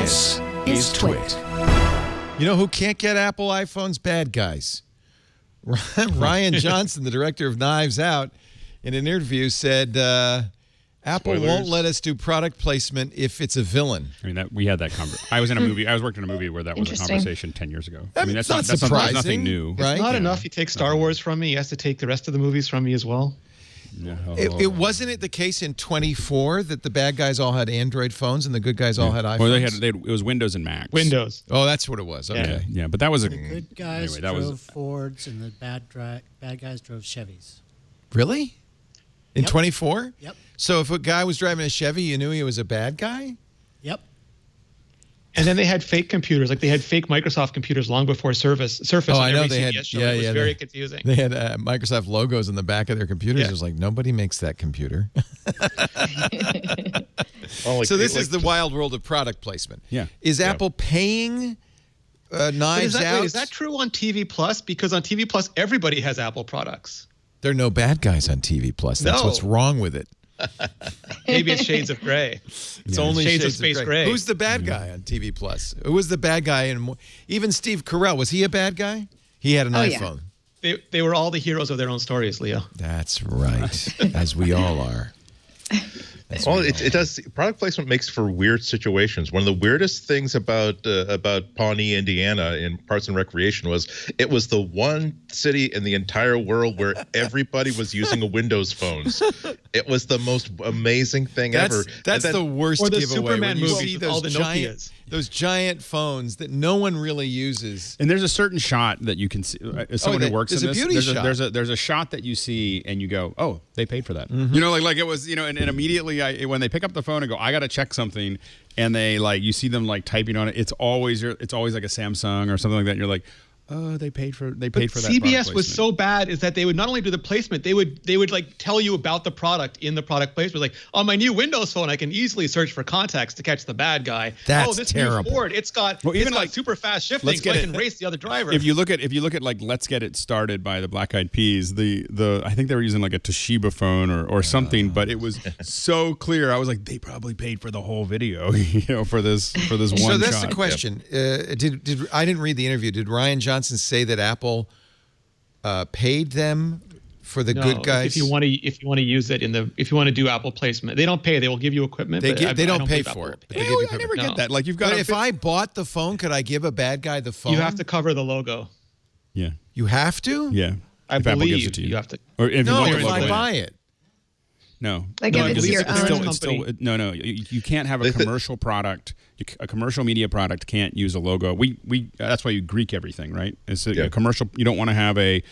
This is TWiT. You know who can't get Apple iPhones? Bad guys. Ryan Johnson, the director of Knives Out, in an interview said Apple won't let us do product placement if it's a villain. I mean, we had that conversation. I was working in a movie where that was a conversation 10 years ago. I mean, that's not surprising. That's nothing new. Right? It's not enough. He takes Star Wars from me. He has to take the rest of the movies from me as well. No. It wasn't it the case in 24 that the bad guys all had Android phones and the good guys all had iPhones? Well, it was Windows and Macs. Windows. Oh, that's what it was. Okay. Yeah, but that was the good guys drove Fords and the bad guys drove Chevys. Really? In 24? Yep. So if a guy was driving a Chevy, you knew he was a bad guy? Yep. And then they had fake computers, like they had fake Microsoft computers long before Surface. Oh, I know they had. It was very confusing. They had Microsoft logos in the back of their computers. Yeah. It was like nobody makes that computer. So this is the wild world of product placement. Yeah. Is Apple paying Knives Out? Wait, is that true on TV Plus? Because on TV Plus, everybody has Apple products. There are no bad guys on TV Plus. That's what's wrong with it. Maybe it's Shades of Grey. It's only Shades of Space Gray. Who's the bad guy on TV Plus? Who was the bad guy? And even Steve Carell, was he a bad guy? He had an iPhone. Yeah. They were all the heroes of their own stories, Leo. That's right, as we all are. Well, it does. Product placement makes for weird situations. One of the weirdest things about Pawnee, Indiana, in Parks and Recreation was it was the one city in the entire world where everybody was using a Windows phones. It was the most amazing thing ever. That's the worst or the giveaway. Superman when you movies see with all the Nokias. Those giant phones that no one really uses. And there's a certain shot that you can see. As someone who works in this, there's a shot that you see and you go, oh, they paid for that. Mm-hmm. You know, like it was, and immediately when they pick up the phone and go, I got to check something, and they you see them typing on it. It's always like a Samsung or something like that. And you're like, oh, they paid for that. CBS was so bad is that they would not only do the placement, they would tell you about the product in the product placement. Like on my new Windows phone, I can easily search for contacts to catch the bad guy. That's this terrible. New Ford, it's got super fast shifting, so I can race the other driver. If you look at Let's Get It Started by the Black Eyed Peas, I think they were using like a Toshiba phone or something, but it was so clear. I was like, they probably paid for the whole video, for this one shot. So that's the question. Did I didn't read the interview. Did Ryan Johnson say that Apple paid them for the good guys? If you want to use it if you want to do Apple placement, they don't pay. They will give you equipment. They don't pay for it. But they give you I never get that. Like you've got. But if I bought the phone, could I give a bad guy the phone? You have to cover the logo. Yeah. You have to. Yeah. I believe you have to. Or if no, you if I buy it. No. Like if it's your own company. No. You can't have a commercial product. A commercial media product can't use a logo. That's why you Greek everything, right? It's a commercial. You don't want to have a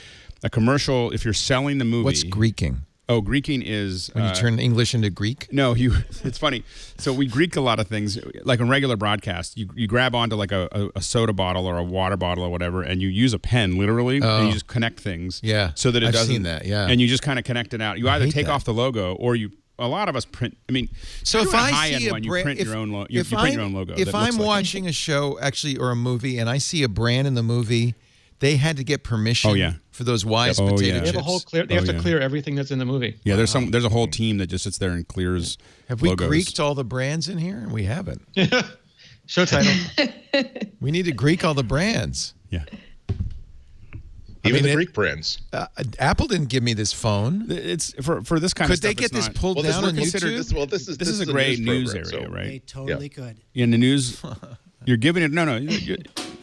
commercial if you're selling the movie. What's Greeking? Oh, Greeking is when you turn English into Greek. No, it's funny. So we Greek a lot of things. Like on regular broadcast, you grab onto like a soda bottle or a water bottle or whatever, and you use a pen literally, and you just connect things. Yeah, so that it doesn't. I've seen that. Yeah, and you just kind of connect it out. You either take off the logo or you. A lot of us print. I mean, so if I see a brand, you print your own logo. You print your own logo. If I'm watching a show, actually, or a movie, and I see a brand in the movie, they had to get permission. For those wise potato chips. They have a whole clear. They have to clear everything that's in the movie. Yeah, there's a whole team that just sits there and clears. Have we logos. Greeked all the brands in here? We haven't. Show title. We need to Greek all the brands. Yeah. Even the Greek brands. Apple didn't give me this phone. It's for this kind of stuff. Could they get this pulled down on YouTube? This is a great news area, right? They totally could. In the news, you're giving it. No,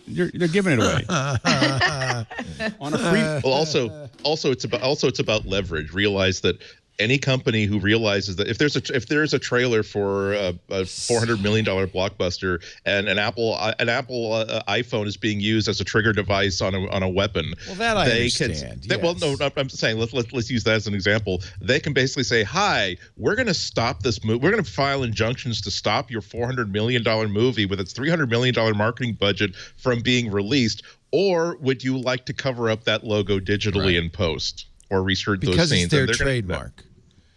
you're giving it away on a free. Well, also it's about leverage. Realize that any company who realizes that if there's a trailer for a $400 million blockbuster and an Apple iPhone is being used as a trigger device on a weapon, well, that I understand. Yes. Well, no, I'm saying let's use that as an example. They can basically say, "Hi, we're going to stop this movie. We're going to file injunctions to stop your $400 million movie with its $300 million marketing budget from being released. Or would you like to cover up that logo digitally in post or reshirt those scenes?" Because it's their trademark.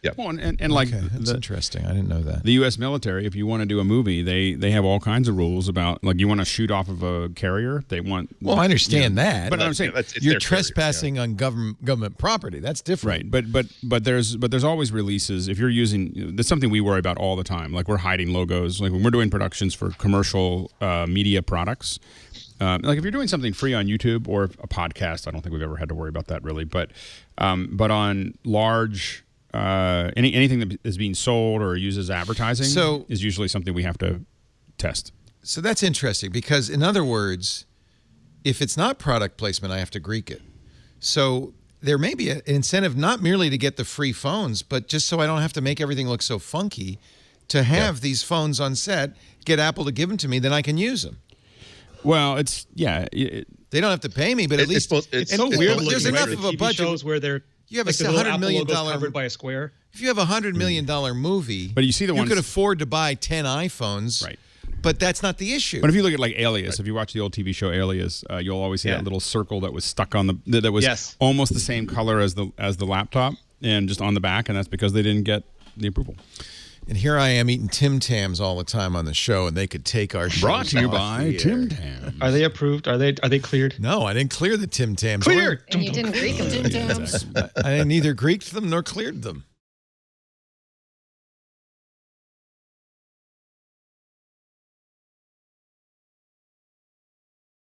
Yeah. Well, and like that's interesting. I didn't know that. The U.S. military, if you want to do a movie, they have all kinds of rules about, like, you want to shoot off of a carrier. They want. Well, I understand that, but I'm saying you're trespassing on government property. That's different, right? But there's always releases. If you're using, that's something we worry about all the time. Like, we're hiding logos. Like when we're doing productions for commercial media products. Like if you're doing something free on YouTube or a podcast, I don't think we've ever had to worry about that really. But on large. Anything that is being sold or uses advertising is usually something we have to test. So that's interesting because, in other words, if it's not product placement, I have to Greek it. So there may be an incentive not merely to get the free phones, but just so I don't have to make everything look so funky, to have these phones on set, get Apple to give them to me, then I can use them. Well, they don't have to pay me, but at least it's so weird. There's enough of a budget. Shows where they're you have like a $100 million covered by a square. If you have a $100 million movie, but you see the ones you could afford to buy 10 iPhones, right? But that's not the issue. But if you look at like Alias, if you watch the old TV show Alias, you'll always see that little circle that was stuck on that was almost the same color as the laptop and just on the back, and that's because they didn't get the approval. And here I am eating Tim Tams all the time on the show, and they could take our show. Brought to you by Tim Tams. Are they approved? Are they cleared? No, I didn't clear the Tim Tams. Cleared. And you didn't Greek them. I neither Greeked them nor cleared them.